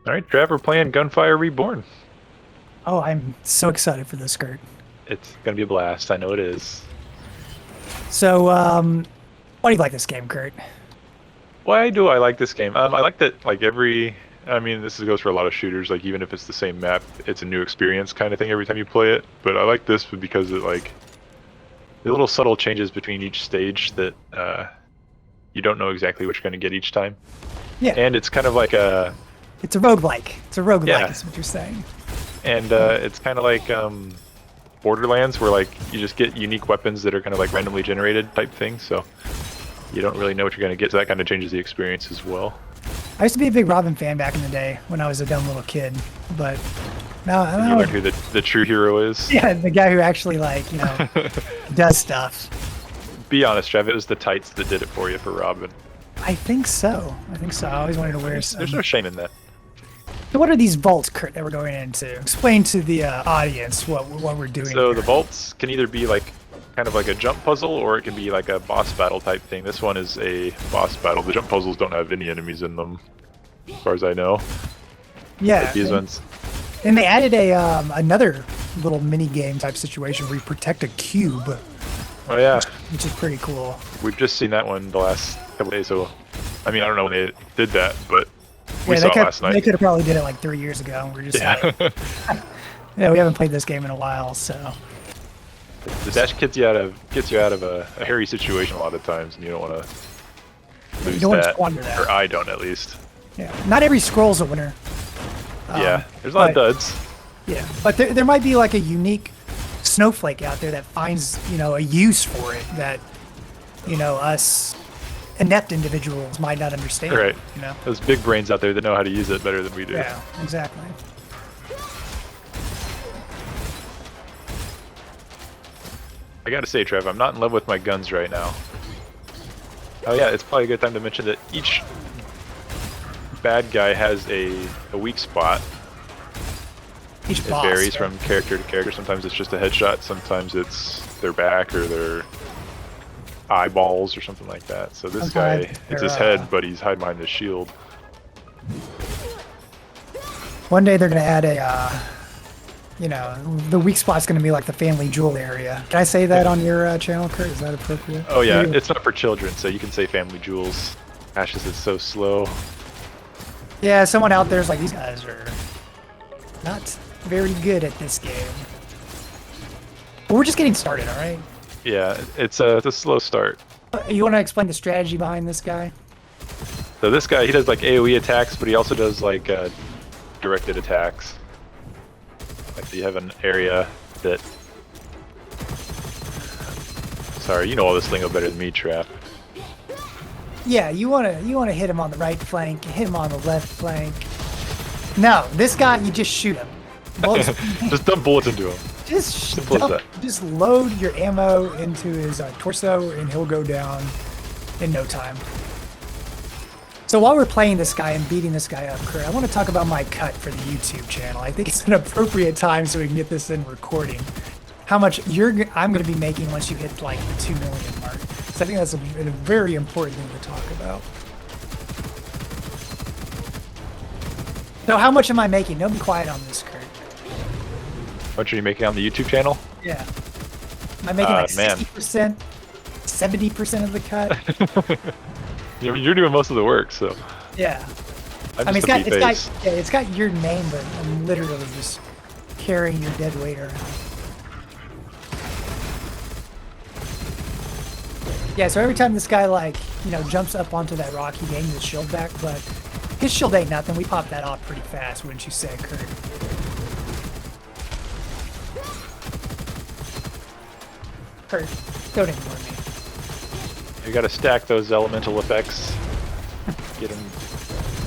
All right, Trav, we're playing Gunfire Reborn. Oh, I'm so excited for this, Kurt. It's gonna be a blast. I know it is. So, why do you like this game, Kurt? Why do I like this game? I like that like every. I mean, goes for a lot of shooters. Like even if it's the same map, it's a new experience kind of thing every time you play it. But I like this because it like the little subtle changes between each stage that you don't know exactly what you're gonna get each time. Yeah, And it's kind of like a it's a roguelike. It's a roguelike, yeah, is what you're saying. and it's kind of like Borderlands where like you just get unique weapons that are kind of like randomly generated type thing. So you don't really know what you're going to get, so that kind of changes the experience as well. I used to be a big Robin fan back in the day when I was a dumb little kid, but now, And you learn who the true hero is. yeah, the guy who actually does stuff. Be honest, Trev, it was the tights that did it for you for Robin. I think so. I think so. I always wanted to wear some. There's no shame in that. So what are these vaults, Kurt, that we're going into? Explain to the audience what we're doing So here. the vaults can either be like kind of like a jump puzzle, or it can be like a boss battle type thing. This one is a boss battle. The jump puzzles don't have any enemies in them, as far as I know. Yeah, Like these ones. and they added a another little mini game type situation where you protect a cube, Oh yeah, which is pretty cool. we've just seen that one the last couple days. So, I mean, I don't know when they did that, but we Yeah, saw it last they night. could have probably did it like 3 years ago. And we're just Yeah. like, yeah, we haven't played this game in a while, so The dash gets you out of a hairy situation a lot of times, and you don't want to you lose don't want to that. squander Or that. I don't, at least. Yeah, not every scroll's a winner. Yeah, there's a lot of but- duds. Yeah, but there might be like a unique snowflake out there that finds a use for it that us inept individuals might not understand. Right. You know. Those big brains out there that know how to use it better than we do. Yeah, exactly. I gotta say, Trev, I'm not in love with my guns right now. Oh yeah, it's probably a good time to mention that each bad guy has a weak spot. Each It boss. varies from character to character. Sometimes it's just a headshot, sometimes it's their back or their eyeballs or something like that. So this guy, Sometimes it's his they're, head, but he's hiding behind his shield. One day they're gonna add the weak spot's gonna be like the family jewel area. Can I say that on your channel, Kurt? Is that appropriate? Oh yeah, Maybe- it's not for children, so you can say Family Jewels. Ashes is so slow. Yeah, someone out there's like, these guys are not very good at this game. But we're just getting started, all right? Yeah, it's a slow start. You want to explain the strategy behind this guy? So this guy, he does like AoE attacks, but he also does like directed attacks. Like you have an area that. Sorry, you know all this lingo better than me, Trap. Yeah, you wanna hit him on the right flank, hit him on the left flank. No, this guy, you just shoot him. Bullets, Just dump bullets into him. Simple as that. just load your ammo into his torso, and he'll go down in no time. So while we're playing this guy and beating this guy up, Kurt, I want to talk about my cut for the YouTube channel. I think it's an appropriate time so we can get this in recording. How much I'm going to be making once you hit like the 2 million mark. So I think that's a very important thing to talk about. So how much am I making? Don't be quiet on this, Kurt. How much are you making on the YouTube channel? Yeah. Am I making like Man. 60%, 70% of the cut? You're doing most of the work, so. Yeah. I'm I mean, just a face. it's got your name, but I'm literally just carrying your dead weight around. Yeah, so every time this guy jumps up onto that rock, he gains his shield back, but his shield ain't nothing. We pop that off pretty fast, wouldn't you say, Kurt? Kurt, don't ignore me. You gotta stack those elemental effects. Get him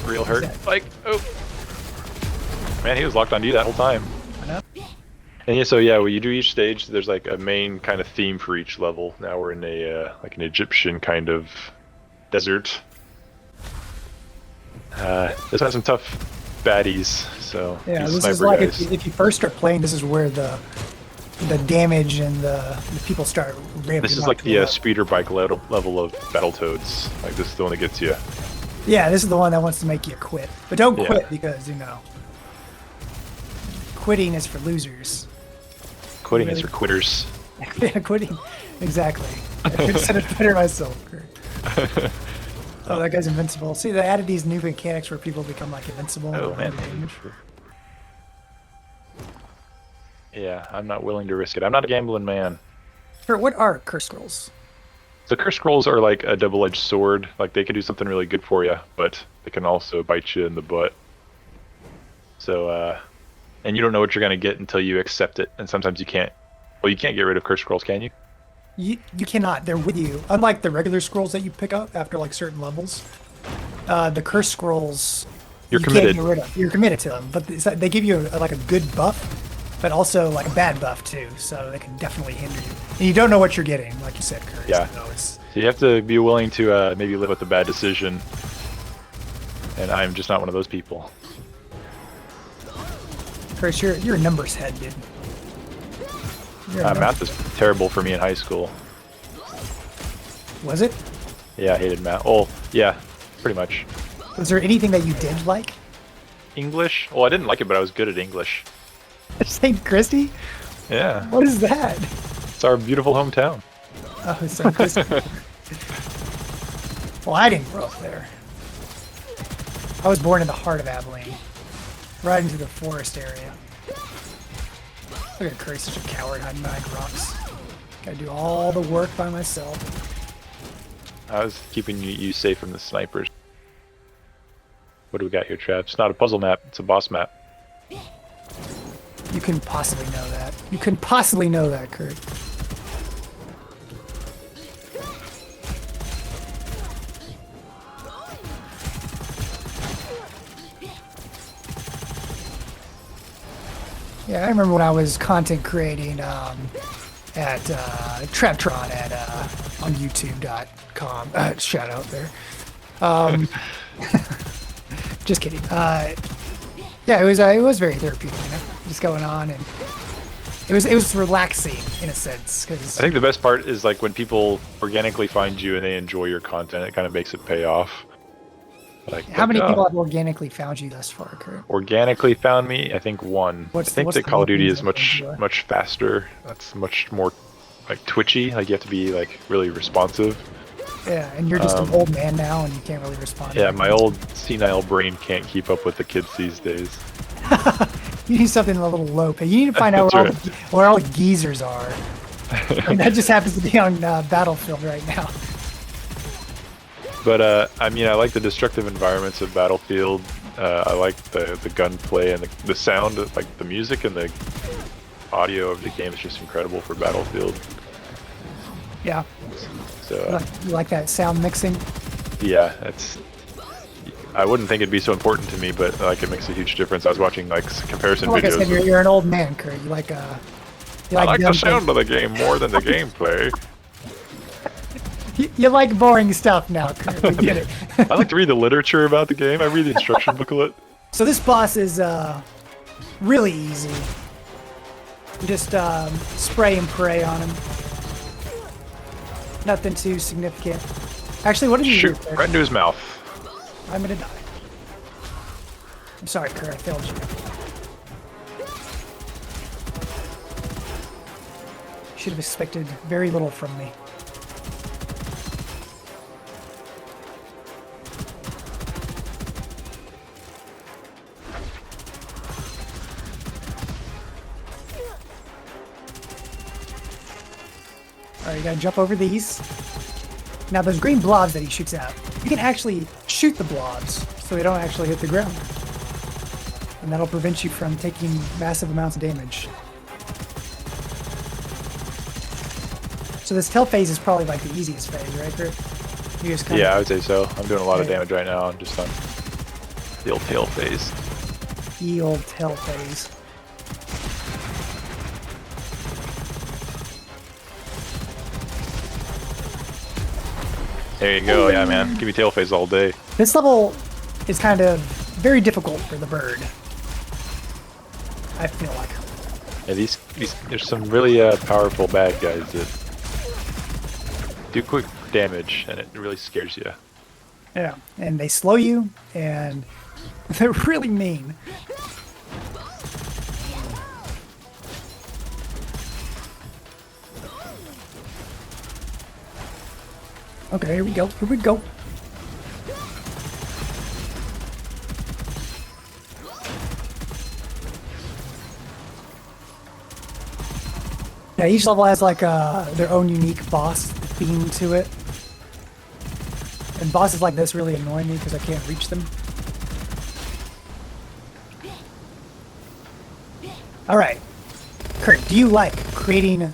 real hurt. Exactly. Like, oh. Man, he was locked on you that whole time. I know? And yeah, so yeah, when you do each stage, there's like a main kind of theme for each level. Now we're in a like an Egyptian kind of desert. This has some tough baddies, so Yeah, these this is sniper like guys. if you first start playing, this is where the damage and the people start ramping This is up like the up. speeder bike level of Battletoads. Like this is the one that gets you. Yeah, this is the one that wants to make you quit. But don't Yeah. quit because, you know, quitting is for losers. Quitting Really? is for quitters. Yeah, quitting. Exactly. I could have said it better myself. Oh, that guy's invincible. See, they added these new mechanics where people become like invincible. Oh and man. do damage. Yeah, I'm not willing to risk it. I'm not a gambling man. Kurt, what are curse scrolls? The curse scrolls are like a double-edged sword. Like they can do something really good for you, but they can also bite you in the butt. So, and you don't know what you're gonna get until you accept it. And sometimes you can't. Well, you can't get rid of curse scrolls, can you? You cannot. They're with you. Unlike the regular scrolls that you pick up after like certain levels, the curse scrolls You're you committed. can't get rid of. You're committed to them, but they give you like a good buff, but also like a bad buff too. So they can definitely hinder you. And you don't know what you're getting, like you said, Kurt. Yeah. So it's, So you have to be willing to maybe live with a bad decision. And I'm just not one of those people. Kurt, you're a numbers head, dude. You're a Math was terrible for me in high school. Was it? Yeah, I hated math. Oh, yeah, pretty much. Was there anything that you did like? English? Well, I didn't like it, but I was good at English. St. Christie? Yeah, What is that? it's our beautiful hometown. Oh, St. Christie. Well, I didn't grow up there. I was born in the heart of Abilene, right into the forest area. Look at Curry, such a coward hiding behind rocks. Gotta do all the work by myself. I was keeping you safe from the snipers. What do we got here, Trav? It's not a puzzle map, it's a boss map. You couldn't possibly know that. You couldn't possibly know that, Kurt. Yeah, I remember when I was content creating at Traptron at on YouTube.com. Shout out there. Just kidding. Yeah, it was very therapeutic, you know, just going on, and it was relaxing in a sense because I think the best part is like when people organically find you and they enjoy your content, it kind of makes it pay off. Like, how many oh, people have organically found you thus far, Kurt? organically found me? I think one. What's I think what's that the Call of Duty things is that you enjoy? much faster. That's much more like twitchy. Like you have to be like really responsive. Yeah, and you're just an old man now, and you can't really respond. to Yeah, everything. my old senile brain can't keep up with the kids these days. You need something a little low pay. You need to find out That's where all the geezers are. And that just happens to be on Battlefield right now. But I mean, I like the destructive environments of Battlefield. I like the gunplay and the sound, like the music and the audio of the game is just incredible for Battlefield. Yeah, So you like that sound mixing? yeah, it's. I wouldn't think it'd be so important to me, but like it makes a huge difference. I was watching like comparison Like I videos. said, you're an old man, Kurt. You like I like the dumb sound of the game more than the gameplay. You like boring stuff now, Kurt. We get it. I like to read the literature about the game. I read the instruction booklet. So this boss is really easy. You just spray and pray on him. Nothing too significant. Actually, what did you Shoot do? Kurt? right into his mouth. I'm gonna die. I'm sorry, Kurt. I failed you. Should have expected very little from me. Alright, you gotta jump over these. Now, those green blobs that he shoots out, you can actually shoot the blobs so they don't actually hit the ground. And that'll prevent you from taking massive amounts of damage. So this tail phase is probably like the easiest phase, right, Kurt? You just kind Yeah, I of would say so. I'm doing a lot of Okay. damage right now. I'm just on the old tail phase. the old tail phase. There you go. Yeah, man. Give me tail phase all day. This level is kind of very difficult for the bird. I feel like. Yeah, these there's some really powerful bad guys that do quick damage, and it really scares you. Yeah, and they slow you, and they're really mean. Okay, here we go. Here we go. Yeah, each level has like their own unique boss theme to it. And bosses like this really annoy me because I can't reach them. Alright. Kurt, do you like creating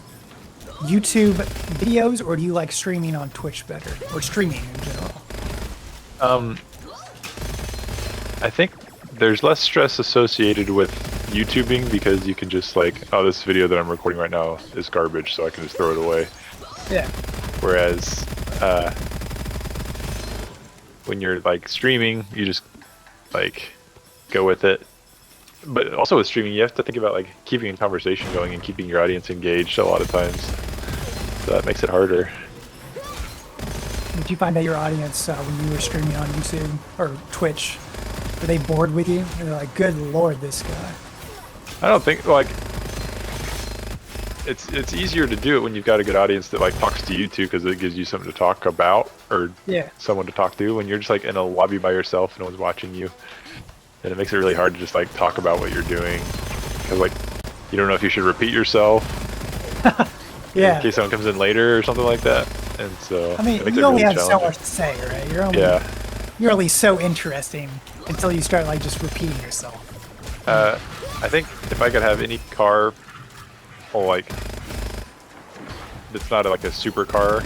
YouTube videos or do you like streaming on Twitch better? Or streaming in general? I think there's less stress associated with YouTubing because you can just like, oh, this video that I'm recording right now is garbage, so I can just throw it away. Yeah. Whereas when you're like streaming, you just like go with it. But also with streaming, you have to think about like keeping a conversation going and keeping your audience engaged a lot of times. So that makes it harder. Did you find that your audience, when you were streaming on YouTube or Twitch, were they bored with you? And they're like, good lord, this guy. I don't think like it's easier to do it when you've got a good audience that like talks to you too, because it gives you something to talk about or someone to talk to. When you're just like in a lobby by yourself, no one's watching you, and it makes it really hard to just like talk about what you're doing, because like you don't know if you should repeat yourself. Yeah. In case someone comes in later or something like that, and so I mean, it makes you it only really have so much to say, right? You're only so interesting until you start like just repeating yourself. I think if I could have any car, or like, it's not like a supercar,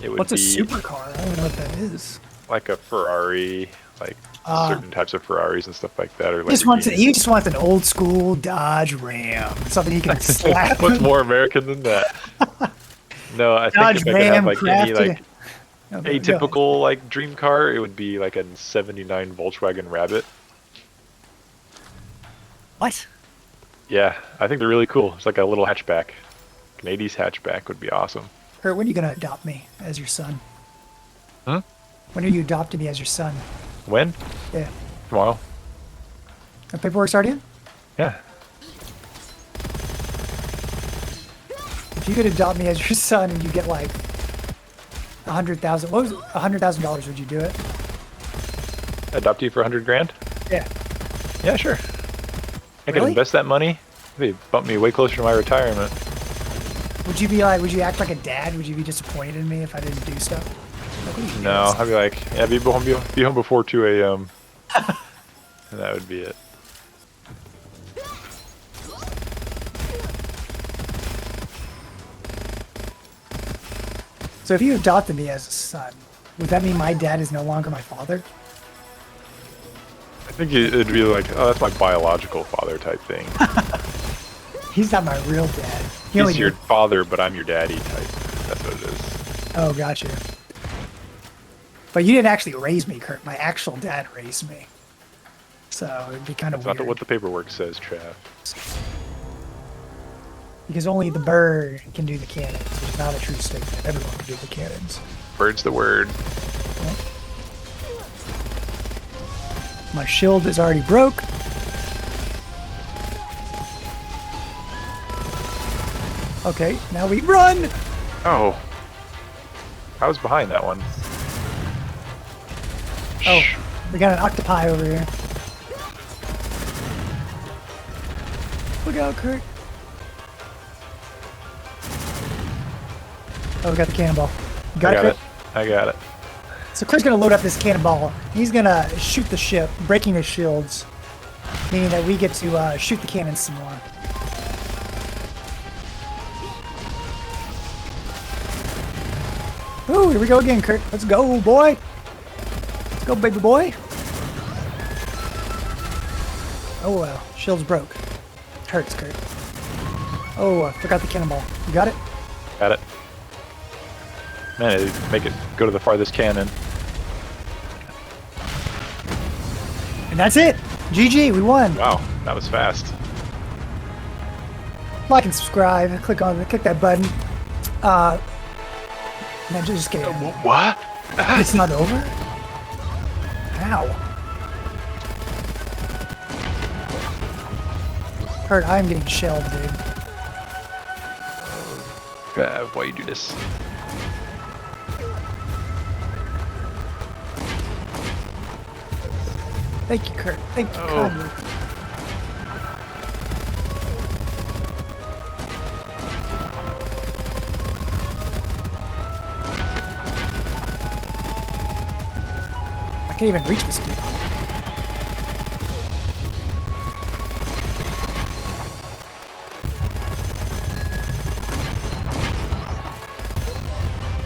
it would What's be a supercar? I don't know what that is. like a Ferrari, like certain types of Ferraris and stuff like that. Or He just wants an old school Dodge Ram, something he can slap. What's more American than that? No, I think Dodge if I could have Ram like any crafted. like Okay, atypical like dream car, it would be like a '79 Volkswagen Rabbit. What? Yeah, I think they're really cool. It's like a little hatchback. An 80s hatchback would be awesome. Kurt, when are you gonna adopt me as your son? Huh? When are you adopting me as your son? When? Yeah. Tomorrow. The paperwork's already in? Yeah. If you could adopt me as your son and you get like $100,000, what was it? $100,000, would you do it? Adopt you for 100 grand? Yeah. Yeah, sure. I could Really? invest that money. It'd bump me way closer to my retirement. Would you be like, would you act like a dad? Would you be disappointed in me if I didn't do stuff? Like, what are you No, doing? I'd be like, yeah, be home before 2 a.m. And that would be it. So if you adopted me as a son, would that mean my dad is no longer my father? I think it'd be like, oh, that's my biological father type thing. He's not my real dad. He's your father, but I'm your daddy type. That's what it is. Oh, gotcha. But you didn't actually raise me, Kurt. My actual dad raised me. So it'd be kind of That's weird. not what the paperwork says, Trav. Because only the bird can do the cannons, which is not a true statement. Everyone can do the cannons. Bird's the word. Well, my shield is already broke. Okay, now we run! Oh. I was behind that one. Oh, we got an octopi over here. Look out, Kurt. Oh, we got the cannonball. You got I got Kurt? it. I got it. So Kurt's gonna load up this cannonball. He's gonna shoot the ship, breaking his shields, meaning that we get to shoot the cannons some more. Ooh, here we go again, Kurt. Let's go, boy. Let's go, baby boy. Oh, well. Shield's broke. It hurts, Kurt. Oh, I forgot the cannonball. You got it? Got it. Man, it'd make it go to the farthest cannon. And that's it. GG, we won. Wow, that was fast. Like and subscribe. Click that button. No, just kidding. What? It's not over? Ow. Kurt, I'm getting shelled, dude. Why you do this? Thank you, Kurt. Thank you Oh. kindly. I can't even reach this dude.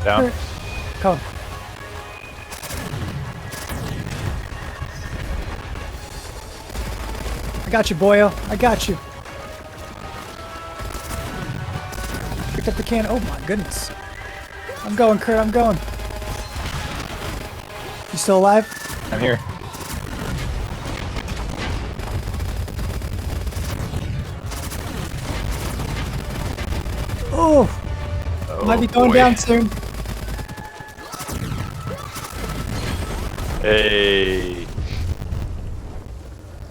Down. Kurt, come. I got you, boyo. I got you. Picked up the can. Oh my goodness. I'm going, Kurt. I'm going. You still alive? I'm here. Oh, might be going boy. down soon. Hey.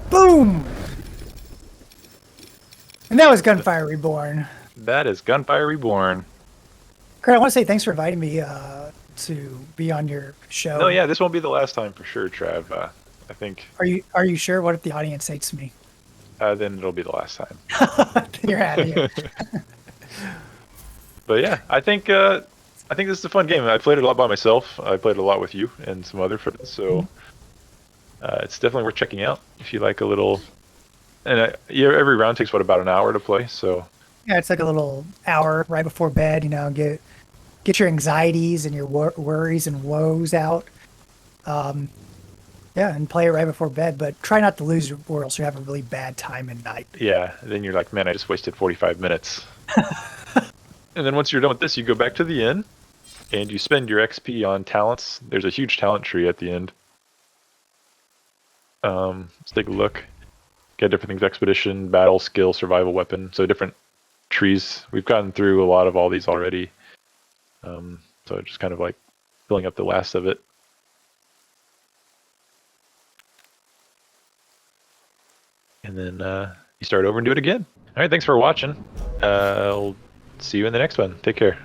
Boom! And that was Gunfire Reborn. That is Gunfire Reborn. Kurt, I want to say thanks for inviting me to be on your show. No, yeah, this won't be the last time for sure, Trav. I think Are you sure? What if the audience hates me? then it'll be the last time. You're out of here. But yeah, I think this is a fun game. I played it a lot by myself. I played it a lot with you and some other friends, so it's definitely worth checking out if you like a little. And yeah, every round takes about an hour to play, so Yeah, it's like a little hour right before bed. You know, get your anxieties and your worries and woes out. Yeah, and play it right before bed. But try not to lose your world, so you have a really bad time at night. yeah. Then you're like, man, I just wasted 45 minutes. And then once you're done with this, you go back to the inn, and you spend your XP on talents. There's a huge talent tree at the end. Let's take a look. Get different things: expedition, battle, skill, survival, weapon. So different trees. We've gotten through a lot of all these already. So just kind of like filling up the last of it. And then you start over and do it again. All right, thanks for watching. I'll see you in the next one. Take care.